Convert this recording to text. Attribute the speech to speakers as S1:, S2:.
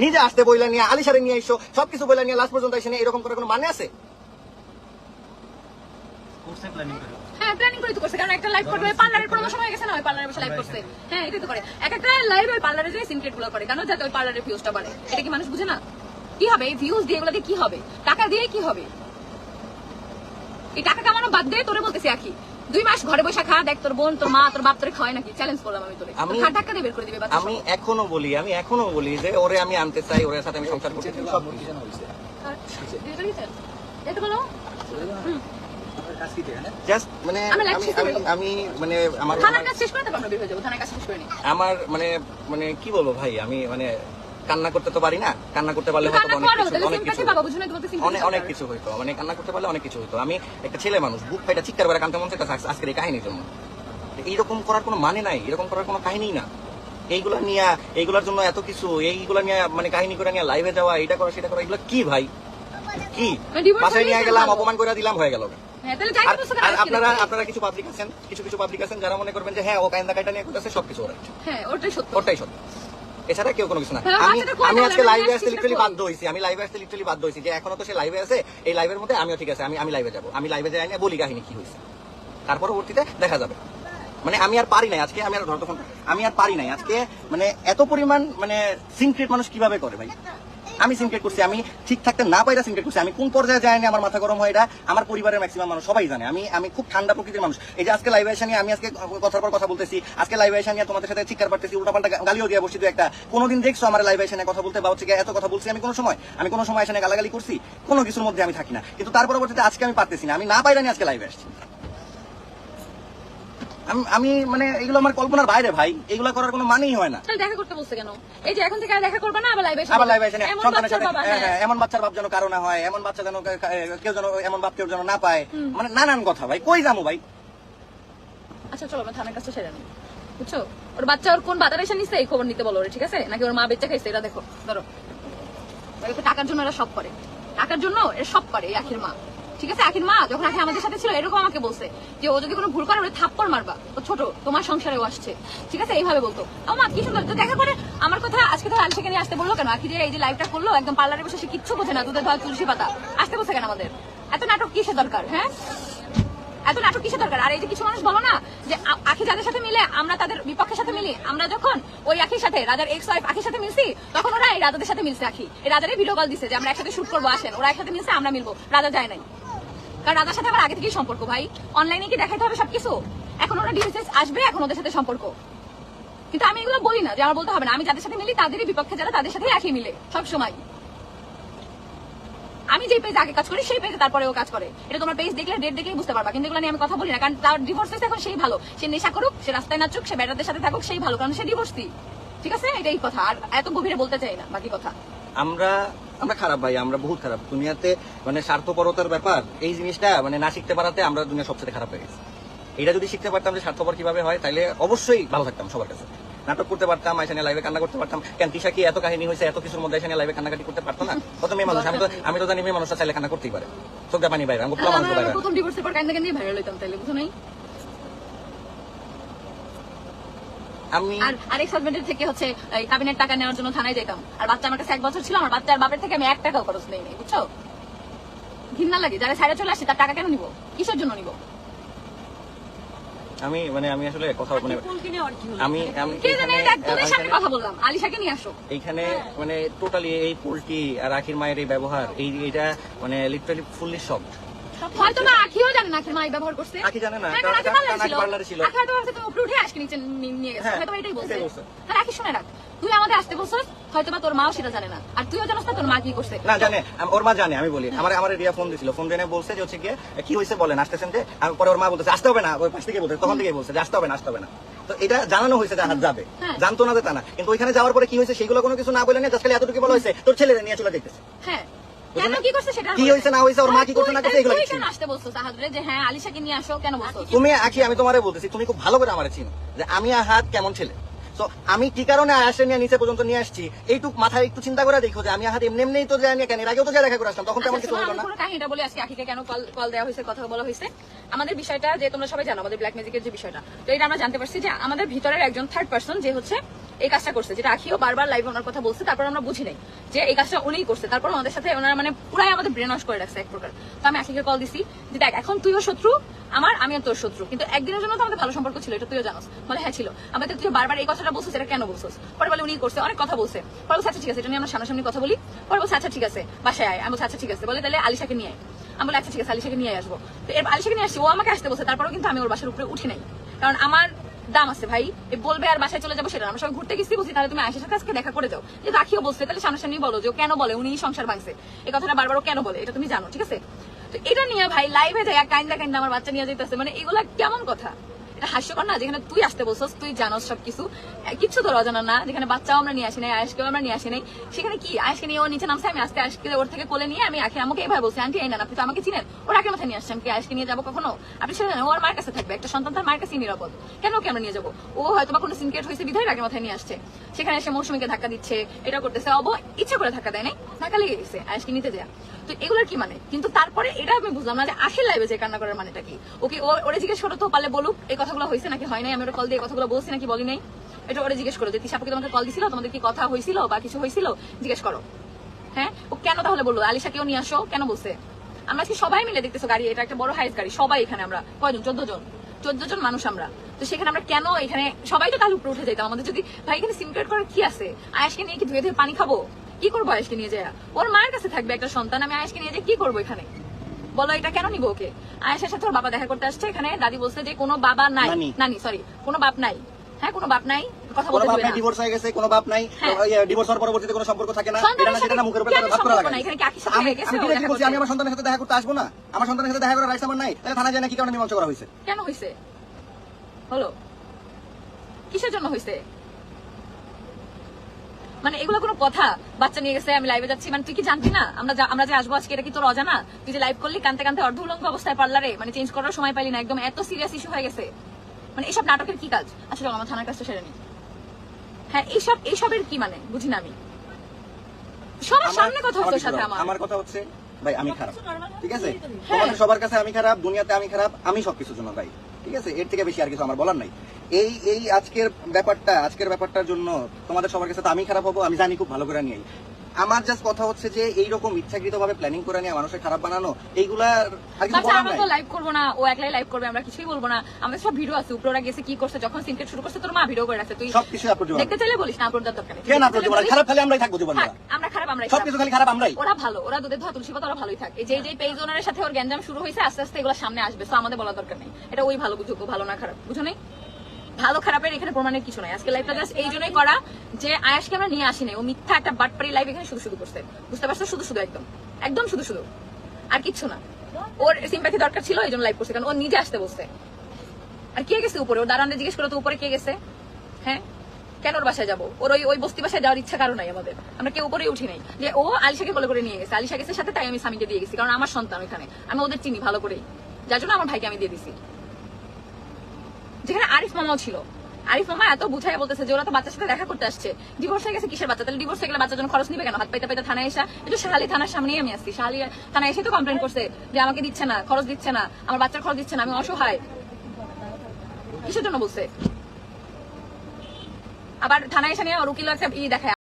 S1: নিজে আসতে বইলা নিয়ে আলিশারে নিয়ে এসো, সবকিছু বইলা নিয়ে লাস্ট পর্যন্ত এসে এরকম করে কোনো মানে আছে?
S2: হ্যাঁ প্ল্যানিং করে তো করছে, কারণ একটা লাইভ করবে, পার্লারের প্রমোশন হয়ে গেছে না, ওই পার্লারে বসে লাইভ করছে। হ্যাঁ এটাই তো করে, এক একটা লাইভ ওই পার্লারে যে সিনক্রেট গুলো করে, কেন যাতে ওই পার্লারের ভিউজটা বাড়ে। এটা কি মানুষ বুঝে না? কি হবে এই ভিউজ দিয়ে, এগুলো দিয়ে কি হবে? টাকা দিয়ে কি হবে? এই টাকা কামানো বাদ দিয়ে তোরে বলতেছি আখি, 2 মাস ঘরে বসে খা, দেখ তোর বোন, তোর মা, তোর বাপ তোরে খাওয়ায় নাকি। চ্যালেঞ্জ করলাম আমি তোরে, খা টাকা দিয়ে বের করে দিবে।
S1: আমি এখনো বলি যে ওরে আমি আনতে চাই, ওর সাথে আমি সংসার করতে চাই, সব কিছু জানা হইছে।
S2: এটা বলো
S1: জাস্ট মানে আমি মানে আমার
S2: থানার কাজ শেষ করে তারপর আমরা বের হয়ে যাবো, থানার কাজ শেষ করে নি।
S1: আমার মানে কি বলবো ভাই, আমি মানে কান্না করতে তো পারি না, কান্না করতে পারলে হয়তো অনেক কিছু হইতো, মানে কান্না করতে পারলে অনেক কিছু হইতো। আমি একটা ছেলে মানুষ, বুক ফাইটা চিৎকার করে কানতে মন চাইতেছে আজকের এই কাহিনীর জন্য। এইরকম করার কোনো মানে নাই, এরকম করার কোনো কাহিনী না। এইগুলার জন্য এত কিছু, এইগুলা নিয়ে মানে কাহিনী করে নিয়ে লাইভে যাওয়া, এটা করা সেটা করা, এগুলো কি ভাই? কি বাসায় নিয়ে গেলাম, অপমান করে দিলাম, হয়ে গেল। আপনারা কিছু পাবলিক আছেন যারা মনে করবেন যে হ্যাঁ ও কাইন্দা কাইটা নিয়ে করতেছে, সবকিছু ওটাই সত্য, এছাড়া কেউ কোনো কিছু না। আমি আজকে লাইভে আসতে লিটারালি বাধ্য হয়েছি, যে এখনো তো সে লাইভে আছে, এই লাইভের মধ্যে আমিও ঠিক আছে, আমি লাইভে যাবো, আমি লাইভে যাই না, বলি কাহিনী কি হয়েছে, তার পরবর্তীতে দেখা যাবে। মানে আমি আর পারি নাই আজকে, আমি আর পারি নাই আজকে, মানে এত পরিমাণ মানে সিনক্রেট মানুষ কিভাবে করে ভাই? আমি সিনক্রেট করছি, আমি ঠিক থাকতে না পাইরা সিনক্রেট করছি। আমি কোন পর্যায়ে যাইনি, আমার মাথা গরম হয়, এটা আমার পরিবারের ম্যাক্সিমাম মানুষ সবাই জানে। আমি খুব ঠান্ডা প্রকৃতির মানুষ। এই যে আজকে লাইভে এসে নিয়ে আমি আজকে কথার পর কথা বলতেছি, আজকে লাইভে এসে নিয়ে তোমাদের সাথে চিৎকার পারতেছি, উল্টাপাল্টা গালিও দিয়ে বসছি। একটা কোনোদিন দেখছো আমার লাইভে এসে কথা বলতে বা হচ্ছে এত কথা বলছি? আমি কোনো সময় এসে গালাগালি করছি? কোনো কিছুর মধ্যে আমি থাকি না। কিন্তু তার পরবর্তীতে আজকে আমি পারতেছি না, আমি না পাইরা নিয়ে আজকে লাইভে আসছি। আমি মানে এগুলো আমার কল্পনার বাইরে ভাই, এগুলো করার কোনো মানেই হয় না।
S2: দেখা করতে বলছে কেন? এই যে এখন থেকে দেখা করবে না, আবার লাইভে এসে
S1: সন্তানের সাথে এমন বাচ্চার বাপ যেন কারো না হয়, এমন বাচ্চা যেন কেউ যেন এমন বাপ কেউ যেন না পায়, মানে নানান কথা ভাই। কই যাবো ভাই?
S2: আচ্ছা চলো আমরা থানার কাছে সেরে নিই, বুঝছো? ওর বাচ্চা ওর কোন বাজারে এসে নিচ্ছে এই খবর নিতে বলো, ঠিক আছে? নাকি ওর মা বেঁচে খাইছে, এটা দেখো। ধরো টাকার জন্য এরা সব করে, টাকার জন্য এরা সব করে। এই আখির মা, ঠিক আছে? আখির মা যখন আখি আমাদের সাথে ছিল এরকম আমাকে বলছে যে ও যদি কোনো ভুল করে ওরে থাপ্পড় মারবা, ও ছোট, তোমার সংসারেও আসছে, ঠিক আছে? এইভাবে বলতো। আমার মা কি সুন্দর তো দেখা করে আমার কথা। আজকে ধর আলিশাকে নিয়ে আসতে বললো কেন? আখি যে এই যে লাইভটা করলো, একদম পার্লারে বসে সে কিচ্ছু বোঝে না, দুধের ধর তুলসী পাতা, আসতে বলছে কেন আমাদের? এত নাটক কিসের দরকার? হ্যাঁ এত নাটক কিসের দরকার? আর এই যে কিছু মানুষ বলো না যে আখি যাদের সাথে মিলে আমরা তাদের বিপক্ষের সাথে মিলি, আমরা যখন ওই আখির সাথে রাজার এক্স ওয়াইফ আখির সাথে মিলছি, তখন ওরা এই রাজাদের সাথে মিলছে। আখি এই রাজারে ভিডিও কল দিছে যে আমরা একসাথে শুট করবো, আসেন। ওরা একসাথে মিলছে, আমরা মিলবো, রাজা যায় নাই। কারণ রাজার সাথে আমার আগে থেকেই সম্পর্ক ভাই, অনলাইনে কি দেখাতে হবে সবকিছু? এখন ওরা ডিভোর্স আসবে, এখন ওদের সাথে সম্পর্ক। কিন্তু আমি এগুলো বলি না যে আমার বলতে হবে না, আমি যাদের সাথে মিলি তাদেরই বিপক্ষে যারা, তাদের সাথেই একই মিলে সব সময়। আমি যে পেজে আগে কাজ করি সেই পেজে তারপরে ও কাজ করে, এটা তোমার পেজ দেখলে ডেট দেখলেই বুঝতে পারবা। কিন্তু এগুলো নিয়ে আমি কথা বলি না, কারণ তার ডিভোর্স হয়েছে, এখন সেই ভালো, সে নেশা করুক, সে রাস্তায় নাচুক, সে বেটারদের সাথে থাকুক, সেই ভালো, কারণ সে ডিভোর্সি, ঠিক আছে? এটাই কথা, আর এত গভীরে বলতে চাই না বাকি কথা।
S1: আমরা খারাপ ভাই, আমরা বহুত খারাপ দুনিয়াতে। মানে স্বার্থপরতার ব্যাপার, এই জিনিসটা মানে না শিখতে পারাতে আমরা দুনিয়া সবচেয়ে খারাপ হয়ে গেছি। এটা যদি শিখতে পারতাম যে স্বার্থপর কিভাবে হয়, তাহলে অবশ্যই ভালো থাকতাম সবার কাছে। নাটক করতে পারতাম, এখানে লাইভে কান্না করতে পারতাম। কেন তিশা কি এত কাহিনী হয়েছে, এত কিছুর মধ্যে এখানে লাইভে কান্নাকাটি করতে পারতো না? কত মেয়ে মানুষ, আমি তো জানি মেয়ে মানুষটা চাইলে কান্না করতেই পারে, চোখটা পানি বাইরে। আমি
S2: প্রথম ডিভোর্সের পর কান্না কান্না ভাইরাল হইতাম, তাইলে বুঝো নাই? আর এক্স হাজবেন্ডের থেকে হচ্ছে কাবিনের টাকা নেওয়ার জন্য থানায় যেতাম, আর বাচ্চা আমার কাছে 1 বছর ছিল, আমার বাচ্চার বাপের থেকে আমি 1 টাকাও খরচ নেই, বুঝছো? ঘৃণা লাগে, যারা ছাড়া চলে আসছে তার টাকা কেন নিব, কিসের জন্য নিব?
S1: আমি আসলে কথা মানে
S2: কথা বললাম, আলিশাকে নিয়ে আসো
S1: এইখানে, মানে টোটালি এই পোল্ট্রি আর আখির মায়ের এই ব্যবহার, এইটা মানে লিটারালি ফুললি শক।
S2: হয়তো না আখিও জানে না আখির মা ব্যবহার করছে,
S1: আখি জানে না,
S2: পার্লারে ছিল, আখি হয়তো ভাবছে তুমি উপরে উঠে আজকে নিচে নিয়ে গেছে, হয়তো এটাই বলছে। তাহলে আখি শুনে রাখ, তুই আমাদের আসতে বলছিস, হয়তো বা তোর মাও সেটা জানে না, আর তুইও জানিস না তোর মা কি করছে।
S1: না জানে, ওর মা জানে। আমি বলি আমার রিয়া ফোন দিছিল, ফোন দিয়ে বলছে যে হচ্ছে কি হয়েছে বলেন, আসতেছেন যে? পরে ওর মা বলতেছে আসতে হবে না, ওই পাশ থেকে বলতে, তখন থেকে বলছে যে আসতে হবে না। তো এটা জানানো হয়েছে যে হাত যাবে, জানতো না যে তা না। কিন্তু ওইখানে যাওয়ার পরে কি হয়েছে সেগুলো কোনো কিছু না বলে না, জাস্ট খালি এতটুকু বলা হয়েছে তোর ছেলেরা নিয়ে চলে যেতেছে।
S2: হ্যাঁ কেন কি করছে সেটা,
S1: কি হয়েছে না হয়েছে, ওর মা কি করছে না করছে, এগুলো
S2: কেন আসতে বলছো সাহাদরে যে হ্যাঁ আলিশাকে নিয়ে আসো, কেন বলছো
S1: তুমি? আখি আমি তোমারে বলতেছি, তুমি খুব ভালো করে আমারে চিনো যে আমি আহাত কেমন ছেলে। তো আমি কি কারণে আয়াসে নিয়ে নিচে পর্যন্ত নিয়ে আসছি, এইটুক মাথায় একটু চিন্তা করে দেখো যে আমি আহাত এমনি তো যায় না কেন, এর আগেও তো যা দেখা করে আসলাম, তখন তেমন কিছু হলো না।
S2: কাহিনীটা বলে আজকে আখিকে কেন কল দেওয়া হয়েছে, কথা বলা হয়েছে। আমাদের বিষয়টা যে তোমরা সবাই জানো, আমাদের ব্ল্যাক ম্যাজিকের যে বিষয়টা, তো এটা আমরা জানতে পারছি যে আমাদের ভিতরের একজন থার্ড পার্সন যে হচ্ছে এই কাজটা করছে, যেটা আখিও বারবার লাইভে ওনার কথা বলছে, তারপর আমরা বুঝি নাই যে এই কাজটা উনিই করছে। তারপর আমাদের সাথে ওনারা মানে পুরাই আমাদের ব্রেন ওয়াশ করে রাখছে এক প্রকার। তো আমি আখিকে কল দিছি যে দেখ এখন তুইও শত্রু আমার, আমিও তোর শত্রু, কিন্তু একদিনের জন্য তো আমাদের ভালো সম্পর্ক ছিল, এটা তুইও জানোস। বলে হ্যাঁ ছিল। আমাদের তুই বারবার এই কথাটা বলছিস, এটা কেন বলছিস? পরে বলে উনি করছে, অনেক কথা বলছে। পরে বলছে আচ্ছা ঠিক আছে, এটা নিয়ে আমরা সামনাসামনি কথা বলি। পরে বলছে আচ্ছা ঠিক আছে বাসায় আয়। আমি বলছি আচ্ছা ঠিক আছে। বলে তাহলে আলিশাকে নিয়ে আয়। আমি বলে আচ্ছা ঠিক আছে, আলিশাকে নিয়ে আসবো। তো এর আলিশাকে নিয়ে আসছি, ও আমাকে আসতে বলছে, তারপরেও কিন্তু আমি ওর বাসার উপরে উঠি নাই, কারণ আমার দাম আছে ভাই। বলবে আর বাসায় চলে যাবো সেটা, আমরা সবাই ঘুরতে গেছি, বলছি তাহলে তুমি আয়েশার সাথে আজকে দেখা করে যাও। যে রাখিও বলছে, তাহলে সামনাসামনি বলো যে ও কেন বলে উনি সংসার ভাঙছে, এই কথাটা বারবার ও কেন বলে, এটা তুমি জানো, ঠিক আছে? তো এটা নিয়ে ভাই লাইভে যায় কাইন্দা কাইন্দা আমার বাচ্চা নিয়ে যেতেছে, মানে এগুলা কেমন কথা? এটা হাস্যকর না? যেখানে তুই আসতে বলছস, তুই জানোস সবকিছু, কিচ্ছু তোর অজানা না। যেখানে বাচ্চাও আমরা নিয়ে আসি নাই, আয়েশকেও আমরা নিয়ে আসি নাই, সেখানে কি আয়েশকে নিয়ে ও নিচে নামছে, আমি আস্তে আয়েশকে ওর থেকে কোলে নিয়ে আমি আখি আমাকে এইভাবে বলছি, আন্টি এই না আপনি তো আমাকে চিনেন, ওর আগে মাথায় নিয়ে আসছি, আমি কি আয়েশকে নিয়ে যাবো কখনো? আপনি সেটা জানেন, ও আর মার কাছে থাকবে, একটা সন্তান তার মার কাছেই নিরাপদ, কেন ওকে আমরা নিয়ে যাবো? ও হয়তো বা কোনো সিনক্রেট হয়েছে বিধায় আগে মাথায় নিয়ে আসছে, সেখানে এসে মৌসুমীকে ধাক্কা দিচ্ছে, এটা করতেছে, ইচ্ছা করে ধাক্কা দেয় নাই, ধাক্কা লেগে গেছে আয়েশকে নিতে যায়। তো এগুলোর কি মানে? কিন্তু তারপরে এটা আমি বুঝলাম না যে আখির লাইভে যে কান্না করার মানেটা কি। ওকে ওরে জিজ্ঞেস করো তো, পারলে বলুক এই কথাগুলো হয়েছে নাকি হয় নাই, আমি ওরা কল দিয়ে কথাগুলো বলছি নাকি বলি নাই, এটা ওরে জিজ্ঞেস করো যে তিশাপুকে তোমাকে কল দিছিল, তোমাদের কি কথা হয়েছিল বা কিছু হয়েছিল, জিজ্ঞেস করো। হ্যাঁ, ও কেন তাহলে বললো আলিশাকেও নিয়ে আসো, কেন বলছে? আমরা আজকে সবাই মিলে দেখতেছো গাড়ি, এটা একটা বড় হাইস গাড়ি, সবাই এখানে আমরা কয়জন, 14 জন মানুষ আমরা। তো সেখানে আমরা কেন এখানে সবাই তো কাল উপরে উঠে যাইতাম, আমাদের যদি ভাই এখানে সিমক্রেট করার কি আছে? আয়েশকে নিয়ে কি ধুয়ে ধুয়ে পানি খাবো? কি করবো আয়েশকে নিয়ে যায়? ওর মায়ের কাছে থাকবে একটা সন্তান, আমি আয়েশকে নিয়ে যাই কি করবো এখানে? বলো এটা কেন নিবো ওকে? আয়েশার সাথে ওর বাবা দেখা করতে আসছে, এখানে দাদি বলছে যে কোনো বাবা নাই, নানি সরি, কোনো বাপ নাই। হ্যাঁ, কোনো বাপ নাই, কথা বলতে দিবে না,
S1: ডিভোর্স হয়ে গেছে, কোনো বাপ নাই, ডিভোর্স হওয়ার পরবর্তীতে কোনো সম্পর্ক থাকে না, এটা না সেটা না মুখের উপর ভাত করা লাগে।
S2: এখানে কি আখির সাথে হয়ে গেছে?
S1: আমি কি বলছি, আমি আমার সন্তানের সাথে দেখা করতে আসবো না? আমার সন্তানের সাথে দেখা করার রাইটস আমার নাই, তাহলে থানায় যায় না কি কারণে মীমাংসা করা হয়েছে?
S2: কেন হয়েছে? হলো কিসের জন্য হয়েছে? মানে এগুলো কোনো কথা? বাচ্চা নিয়ে গেছে, আমি লাইভে যাচ্ছি, মানে তুই কি জানতি না আমরা যে আসবো আজকে, এটা কি তোর অজানা? তুই যে লাইভ করলি কানতে কানতে অর্ধ উলঙ্গ অবস্থায় পার্লারে, মানে চেঞ্জ করার সময় পাইলি না, একদম এত সিরিয়াস ইস্যু হয়ে গেছে, মানে এসব নাটকের কি কাজ? আসলে আমার থানার কাজটা সেরে নি। হ্যাঁ, এইসবের কি মানে বুঝি না আমি। সবার সামনে কথা হচ্ছে সাথে
S1: আমার কথা হচ্ছে ভাই আমি খারাপ, ঠিক আছে? তোমাদের সবার কাছে আমি খারাপ, দুনিয়াতে আমি খারাপ, আমি সবকিছুর জন্য ভাই, ঠিক আছে? এর থেকে বেশি আর কিছু আমার বলার নাই। এই আজকের ব্যাপারটার জন্য তোমাদের সবার কাছে তো আমি খারাপ হবো, আমি জানি খুব ভালো করে নিয়ে। আমার জাস্ট কথা হচ্ছে যে এইরকম ইচ্ছাকৃত ভাবে প্ল্যানিং করে নিয়ে মানুষের খারাপ বানানো, এইগুলা আর কিছু বলার নাই।
S2: আমরা তো লাইভ করবো না, ও একলাই লাইভ করবে, আমরা কিছুই বলবো না। আমাদের সব ভিডিও আছে, উপরে ওরা গেছে কি করছে, যখন সিনক্রেট শুরু করছে তোর মা ভিডিও করে রাখছে, তুই
S1: সবকিছু আপলোড করবি,
S2: দেখতে চাইলে বলিস না, আপলোড দেওয়ার দরকার নেই।
S1: কেন আপলোড করবি? খারাপ খালি আমরাই থাকবো জীবনে,
S2: আমরা খারাপ, আমরাই
S1: সবকিছু খালি খারাপ আমরাই।
S2: ওরা ভালো, ওরা দুধের ধোয়া তুলসী পাতা, ওরা ভালোই থাকে। এই যে পেজ ওনারের সাথে ওর গ্যাঞ্জাম শুরু হয়েছে, আস্তে আস্তে এগুলো সামনে আসবে, তো আমাদের বলার দরকার নেই। এটা ওই ভালো যোগ্য, ভালো না খারাপ, বুঝো নেই? ভালো খারাপের এখানে প্রমাণের কিছু নাই। আজকে লাইভটা জাস্ট এই জন্যই করা যে আয়াশকে আমরা নিয়ে আসি নাই, ও মিথ্যা একটা বাটপারি লাইভ এখানে শুধু করছে, বুঝতে পারছো? শুধু একদম শুধু, আর কিচ্ছু না। ওর সিম্প্যাথি দরকার ছিল, এই জন্য লাইভ করছে, কারণ ও নিজে আসতে বসছে। আর কে গেছে উপরে? ওর দাঁড়ানে জিজ্ঞেস করো তো উপরে কে গেছে? হ্যাঁ, কেন ওর বাসায় যাবো? ওর ওই বস্তি বাসায় যাওয়ার ইচ্ছা কারণ নাই আমাদের, আমরা কেউ উপরেই উঠি নাই। যে ও আলিশাকে বলে করে নিয়ে গেছে, আলিশা গেছে সাথে, তাই আমি স্বামীকে দিয়ে গেছি, কারণ আমার সন্তান ওইখানে, আমি ওদের চিনি ভালো করেই, যার জন্য আমার ভাইকে আমি দিয়ে দিছি। যেখানে আরিফ মামাও ছিল, আরিফ মামা এত বুঝাই বলতেছে যে ওরা তো বাচ্চার সাথে দেখা করতে আসছে, ডিভোর্স হয়ে গেছে, কিসের বাচ্চা? তাহলে ডিভোর্স হয়ে গেলে বাচ্চার জন্য খরচ নিবে কেন? হাত পাইতে পাইতে থানায় এসে, একটু শাহালি থানার সামনেই আমি আসছি, শাহালি থানায় এসে তো কমপ্লেন করছে যে আমাকে দিচ্ছে না, খরচ দিচ্ছে না, আমার বাচ্চার খরচ দিচ্ছে না, আমি অসহায়। কিসের জন্য বলছে? আবার থানায় এসে নিয়ে ওর উকিল একটা দেখায়।